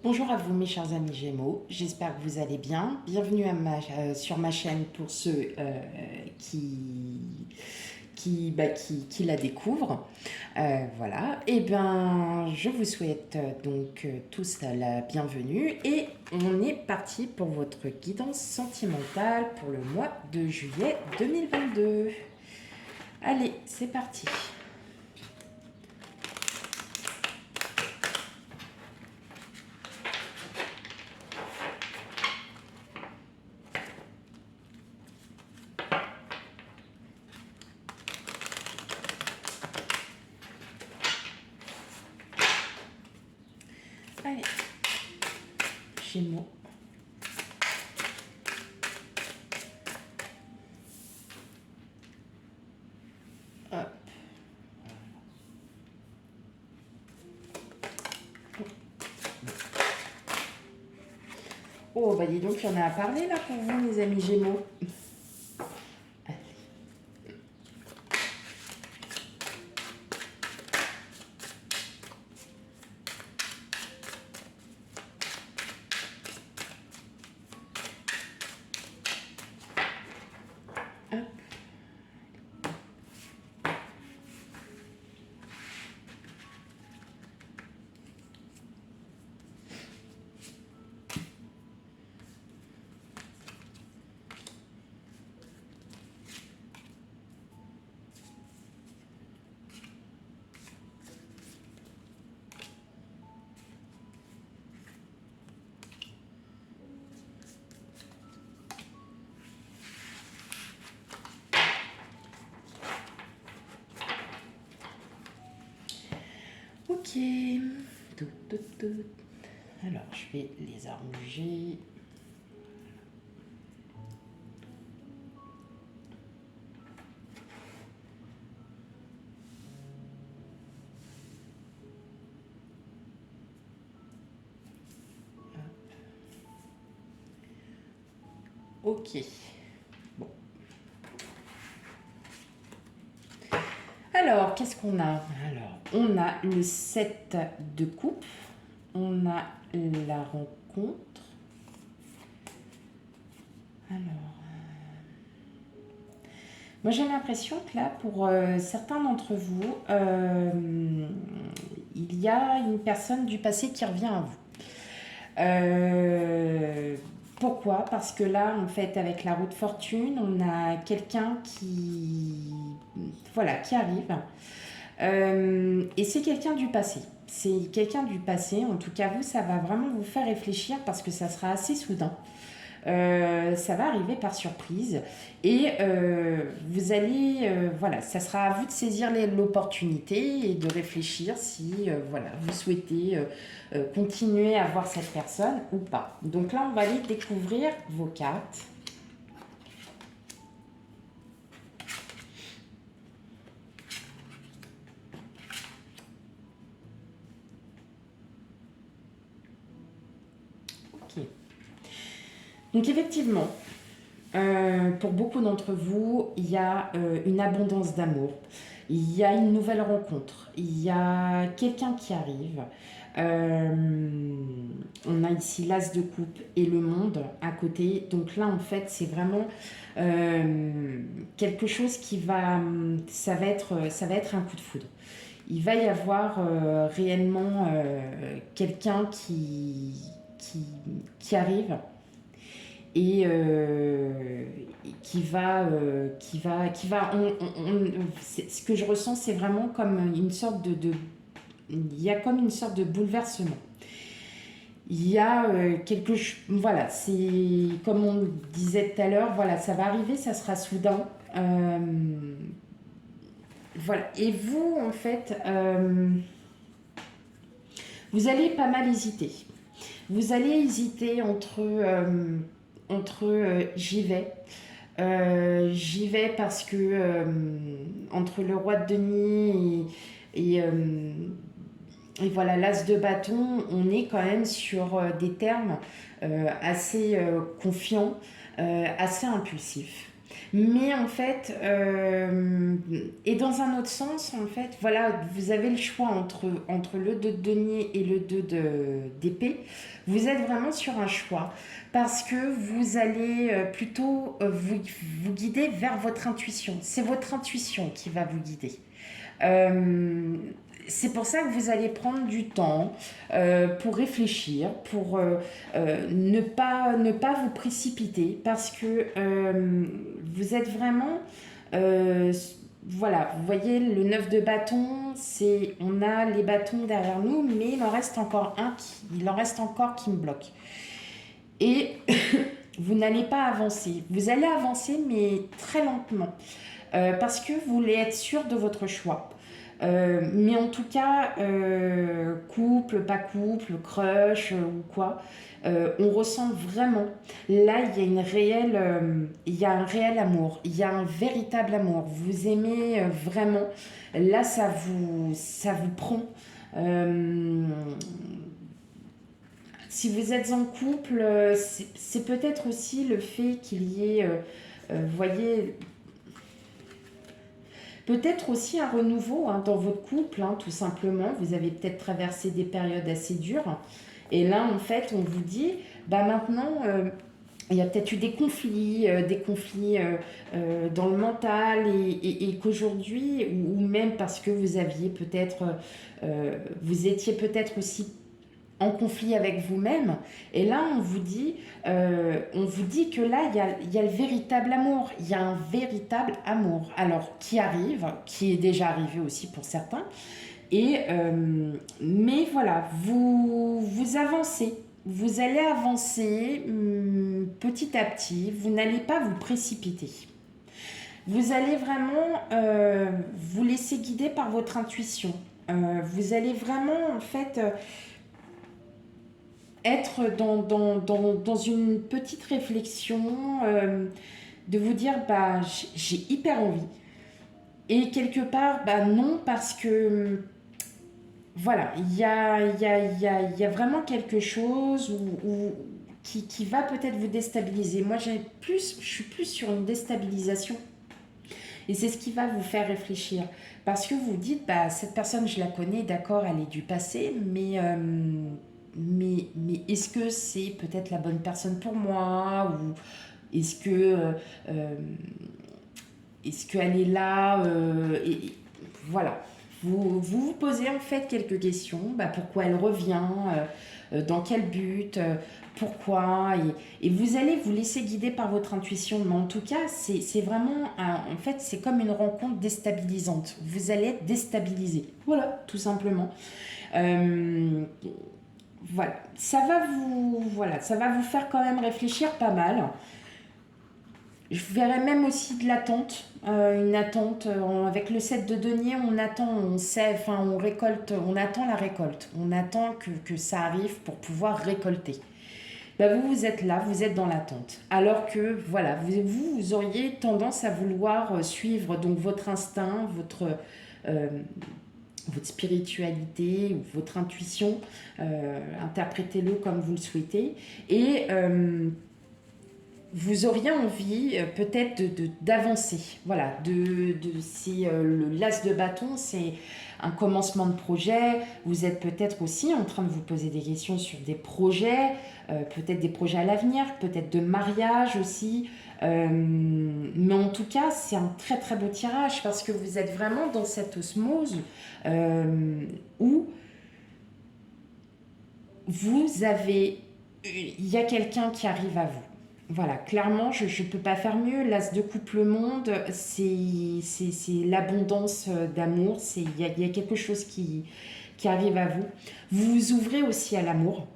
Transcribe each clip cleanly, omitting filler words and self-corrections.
Bonjour à vous mes chers amis Gémeaux, j'espère que vous allez bien. Bienvenue sur ma chaîne pour ceux qui, qui la découvrent. Voilà, et ben je vous souhaite tous la bienvenue et on est parti pour votre guidance sentimentale pour le mois de juillet 2022. Allez, c'est parti. Allez, Gémeaux. Hop. Oh, bah dis donc, il y en a à parler là pour vous, mes amis Gémeaux. Hop. Ok. Tout, tout, tout. Alors, je vais les arranger. Ok. Bon. Alors, qu'est-ce qu'on a? Alors, on a le 7 de coupe. On a la rencontre. Alors, moi j'ai l'impression que là, pour certains d'entre vous, il y a une personne du passé qui revient à vous. Pourquoi? Parce que là, en fait, avec la roue de fortune, on a quelqu'un voilà, qui arrive. Et c'est quelqu'un du passé. C'est quelqu'un du passé. En tout cas, vous, ça va vraiment vous faire réfléchir parce que ça sera assez soudain. Ça va arriver par surprise et vous allez, voilà, ça sera à vous de saisir l'opportunité et de réfléchir si, voilà, vous souhaitez continuer à voir cette personne ou pas. Donc là, on va aller découvrir vos cartes. Ok. Donc effectivement, pour beaucoup d'entre vous, il y a une abondance d'amour, il y a une nouvelle rencontre, il y a quelqu'un qui arrive. Euh, on a ici l'as de coupe et le monde à côté. Donc là, en fait, c'est vraiment quelque chose qui va, ça va être un coup de foudre. Il va y avoir réellement quelqu'un qui, qui arrive et ce que je ressens, c'est vraiment comme une sorte il y a comme une sorte de bouleversement. Il y a quelque chose, voilà, c'est comme on disait tout à l'heure, voilà, ça va arriver, ça sera soudain. Voilà, et vous, en fait, vous allez pas mal hésiter. Vous allez hésiter entre j'y vais parce que entre le roi de denier et voilà l'as de bâton, on est quand même sur des termes assez confiants, assez impulsifs. Mais en fait, et dans un autre sens, en fait, voilà, vous avez le choix entre le 2 de denier et le 2 d'épée. Vous êtes vraiment sur un choix parce que vous allez plutôt vous guider vers votre intuition. C'est votre intuition qui va vous guider. Euh, c'est pour ça que vous allez prendre du temps pour réfléchir, pour ne pas vous précipiter, parce que vous êtes vraiment... euh, voilà, vous voyez, le 9 de bâton, c'est, on a les bâtons derrière nous, mais il en reste encore qui me bloque. Et vous n'allez pas avancer. Vous allez avancer, mais très lentement. Parce que vous voulez être sûr de votre choix. Mais en tout cas, couple, pas couple, crush ou quoi, on ressent vraiment. Là, il y a un réel amour, il y a un véritable amour. Vous aimez vraiment. Là, ça vous prend. Euh, Si vous êtes en couple, c'est peut-être aussi le fait qu'il y ait, voyez, peut-être aussi un renouveau dans votre couple, tout simplement. Vous avez peut-être traversé des périodes assez dures. Et là, en fait, on vous dit, bah maintenant, il y a peut-être eu des conflits dans le mental, et qu'aujourd'hui, ou même parce que vous aviez peut-être, vous étiez peut-être aussi en conflit avec vous-même. Et là, on vous dit que là, il y a le véritable amour. Il y a un véritable amour. Alors, qui arrive, qui est déjà arrivé aussi pour certains. Mais voilà, vous avancez. Vous allez avancer petit à petit. Vous n'allez pas vous précipiter. Vous allez vraiment vous laisser guider par votre intuition. Vous allez vraiment, en fait, être dans une petite réflexion, de vous dire, bah, j'ai hyper envie. Et quelque part, bah non, parce que, voilà, il y a vraiment quelque chose qui va peut-être vous déstabiliser. Moi, je suis plus sur une déstabilisation. Et c'est ce qui va vous faire réfléchir. Parce que vous dites, bah, cette personne, je la connais, d'accord, elle est du passé, mais est-ce que c'est peut-être la bonne personne pour moi, ou est-ce que euh, est-ce qu'elle est là, voilà. Vous posez en fait quelques questions. Bah, pourquoi elle revient, dans quel but, pourquoi, et vous allez vous laisser guider par votre intuition. Mais en tout cas, c'est vraiment, en fait, c'est comme une rencontre déstabilisante. Vous allez être déstabilisé. Voilà, tout simplement. Euh, voilà, ça va vous faire quand même réfléchir pas mal. Je verrais même aussi de l'attente, une attente, avec le 7 de denier, on attend, on sait, enfin on récolte, on attend la récolte, on attend que ça arrive pour pouvoir récolter. Bah vous êtes là, vous êtes dans l'attente. Alors que voilà, vous auriez tendance à vouloir suivre donc votre instinct, euh, votre spiritualité ou votre intuition, interprétez-le comme vous le souhaitez, et vous auriez envie peut-être d'avancer. Voilà, c'est le las de bâton, c'est un commencement de projet. Vous êtes peut-être aussi en train de vous poser des questions sur des projets, peut-être des projets à l'avenir, peut-être de mariage aussi. Mais en tout cas, c'est un très très beau tirage parce que vous êtes vraiment dans cette osmose où il y a quelqu'un qui arrive à vous. Voilà, clairement, je ne peux pas faire mieux. L'as de couple monde, c'est l'abondance d'amour. Il y a quelque chose qui arrive à vous. Vous vous ouvrez aussi à l'amour.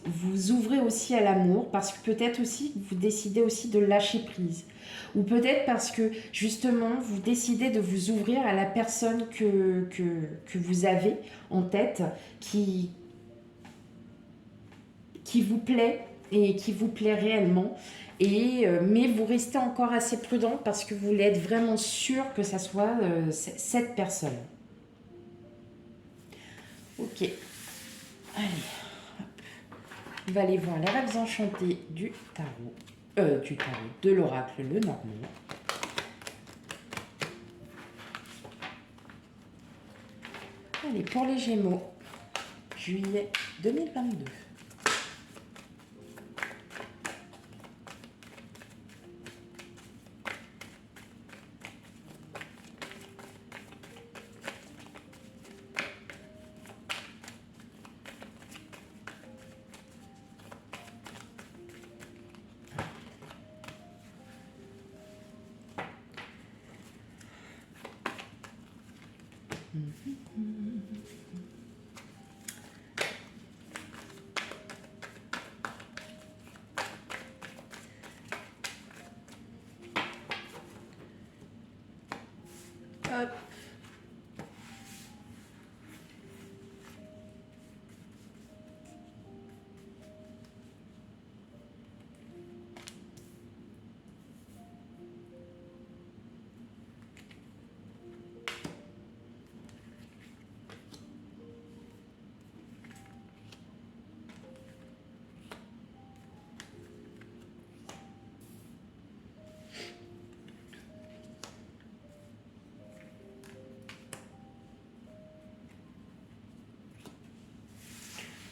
Vous ouvrez aussi à l'amour parce que peut-être aussi vous décidez aussi de lâcher prise. Ou peut-être parce que justement vous décidez de vous ouvrir à la personne que vous avez en tête, qui vous plaît et qui vous plaît réellement. Mais vous restez encore assez prudent parce que vous voulez être vraiment sûr que ça soit cette personne. Ok, allez, hop. On va aller voir les rêves enchantés du tarot. du tarot de l'oracle Le Normand. Allez, pour les Gémeaux, juillet 2022. Hop.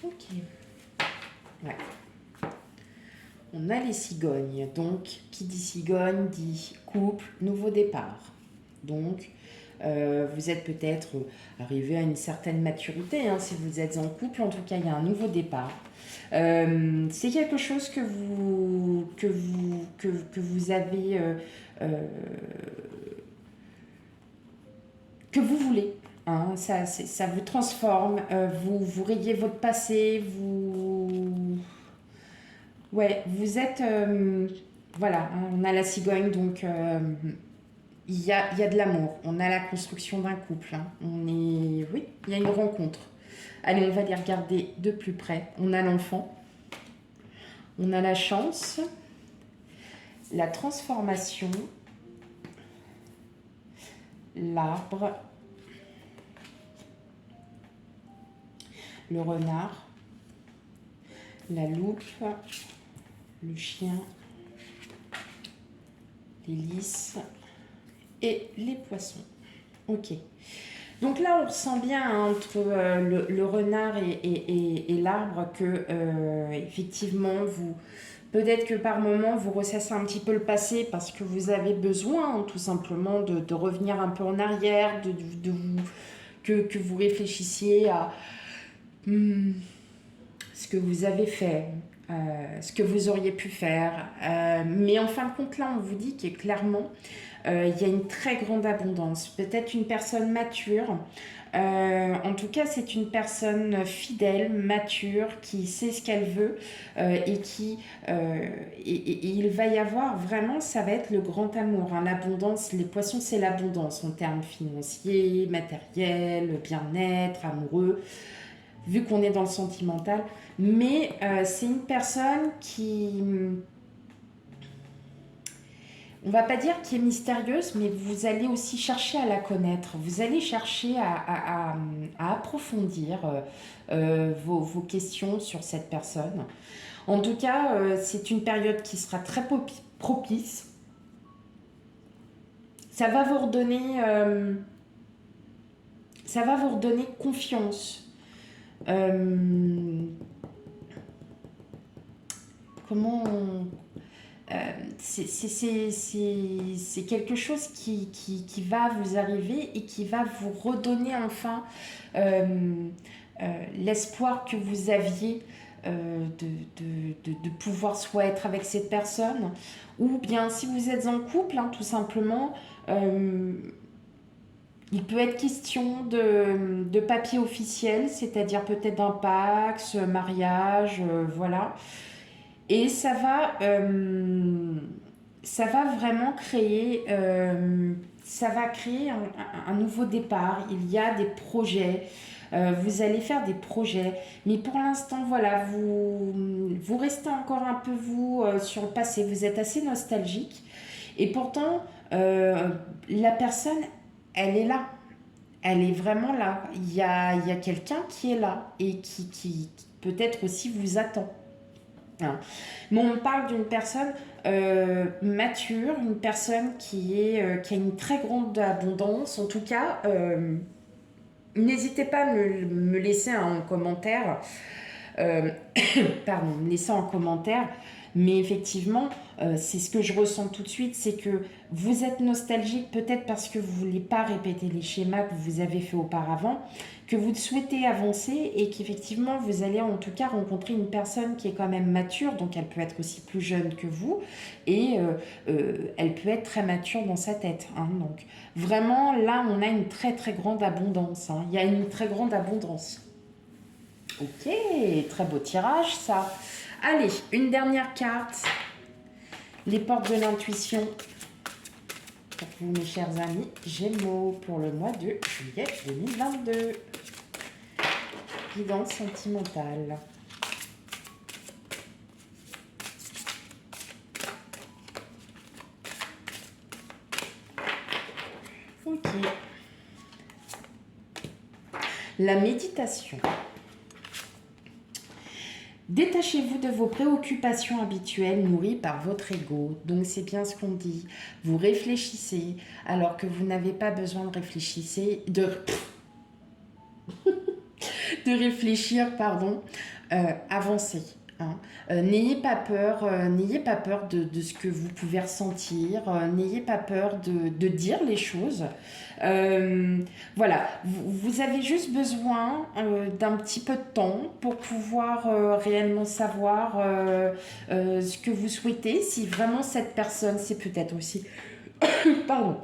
Ok. Ouais. On a les cigognes. Donc, qui dit cigogne dit couple, nouveau départ. Donc, vous êtes peut-être arrivé à une certaine maturité. Hein, si vous êtes en couple, en tout cas, il y a un nouveau départ. C'est quelque chose que vous avez... que vous voulez. Hein, ça vous transforme. Vous rayez votre passé. Ouais, vous êtes... voilà, hein, on a la cigogne, donc... il y a de l'amour, on a la construction d'un couple. Hein. Oui, il y a une rencontre. Allez, on va les regarder de plus près. On a l'enfant, on a la chance, la transformation, l'arbre, le renard, la loupe, le chien, les lys et les poissons. Ok. Donc là, on ressent bien hein, entre le renard et l'arbre que, effectivement, peut-être que par moment, vous ressassez un petit peu le passé parce que vous avez besoin, hein, tout simplement, de revenir un peu en arrière, que vous réfléchissiez à ce que vous avez fait, ce que vous auriez pu faire. Mais en fin de compte, là, on vous dit que clairement, il y a une très grande abondance. Peut-être une personne mature. En tout cas, c'est une personne fidèle, mature, qui sait ce qu'elle veut et il va y avoir vraiment, ça va être le grand amour. Hein. L'abondance, les poissons, c'est l'abondance en termes financiers, matériels, bien-être, amoureux, vu qu'on est dans le sentimental. Mais c'est une personne qui... on va pas dire qui est mystérieuse, mais vous allez aussi chercher à la connaître. Vous allez chercher à approfondir vos questions sur cette personne. En tout cas, c'est une période qui sera très propice. Ça va vous redonner confiance. Comment c'est quelque chose qui va vous arriver et qui va vous redonner enfin l'espoir que vous aviez de pouvoir soit être avec cette personne ou bien si vous êtes en couple, hein, tout simplement, il peut être question de papier officiel, c'est-à-dire peut-être d'un Pacs, mariage, voilà. Et ça va vraiment créer, ça va créer un nouveau départ. Il y a des projets, vous allez faire des projets, mais pour l'instant, voilà, vous restez encore un peu sur le passé. Vous êtes assez nostalgique, et pourtant, la personne, elle est là. Elle est vraiment là. Il y a quelqu'un qui est là et qui peut-être aussi vous attend. hein. Mais on parle d'une personne mature, une personne qui a une très grande abondance. En tout cas, n'hésitez pas à me laisser un commentaire. Euh, pardon, me laisser en commentaire. Mais effectivement, c'est ce que je ressens tout de suite, c'est que vous êtes nostalgique peut-être parce que vous ne voulez pas répéter les schémas que vous avez fait auparavant, que vous souhaitez avancer et qu'effectivement vous allez en tout cas rencontrer une personne qui est quand même mature, donc elle peut être aussi plus jeune que vous et elle peut être très mature dans sa tête, hein. Donc vraiment là on a une très très grande abondance, hein. Il y a une très grande abondance. Ok, très beau tirage ça. Allez, une dernière carte. Les portes de l'intuition. Pour vous, mes chers amis, Gémeaux pour le mois de juillet 2022. Guidance sentimentale. Ok. La méditation. Détachez-vous de vos préoccupations habituelles nourries par votre ego. Donc c'est bien ce qu'on dit. Vous réfléchissez alors que vous n'avez pas besoin de réfléchir, de réfléchir, pardon. Avancez, hein. N'ayez pas peur de ce que vous pouvez ressentir. N'ayez pas peur de dire les choses. Euh, voilà, vous avez juste besoin d'un petit peu de temps pour pouvoir réellement savoir ce que vous souhaitez. Si vraiment cette personne, c'est peut-être aussi, pardon,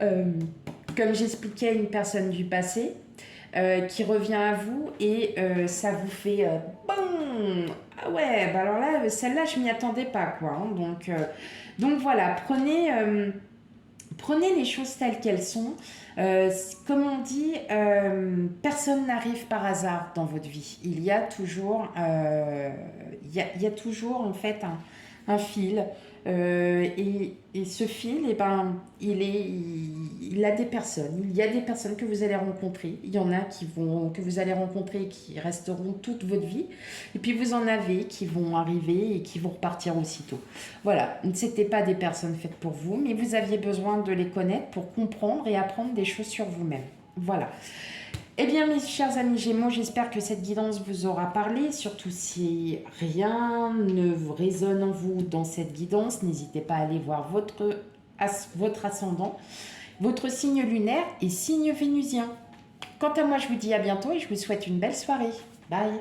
euh, comme j'expliquais, une personne du passé qui revient à vous et ça vous fait bon, ah ouais, bah alors là, celle-là, je m'y attendais pas, quoi, hein. Donc voilà, prenez les choses telles qu'elles sont. Comme on dit, personne n'arrive par hasard dans votre vie. Il y a toujours en fait un fil. Et ce fil, eh ben, il a des personnes. Il y a des personnes que vous allez rencontrer. Il y en a que vous allez rencontrer qui resteront toute votre vie. Et puis vous en avez qui vont arriver et qui vont repartir aussitôt. Voilà, c'était pas des personnes faites pour vous, mais vous aviez besoin de les connaître pour comprendre et apprendre des choses sur vous-même. Voilà. Eh bien, mes chers amis Gémeaux, j'espère que cette guidance vous aura parlé. Surtout si rien ne vous résonne en vous dans cette guidance, n'hésitez pas à aller voir votre ascendant, votre signe lunaire et signe vénusien. Quant à moi, je vous dis à bientôt et je vous souhaite une belle soirée. Bye!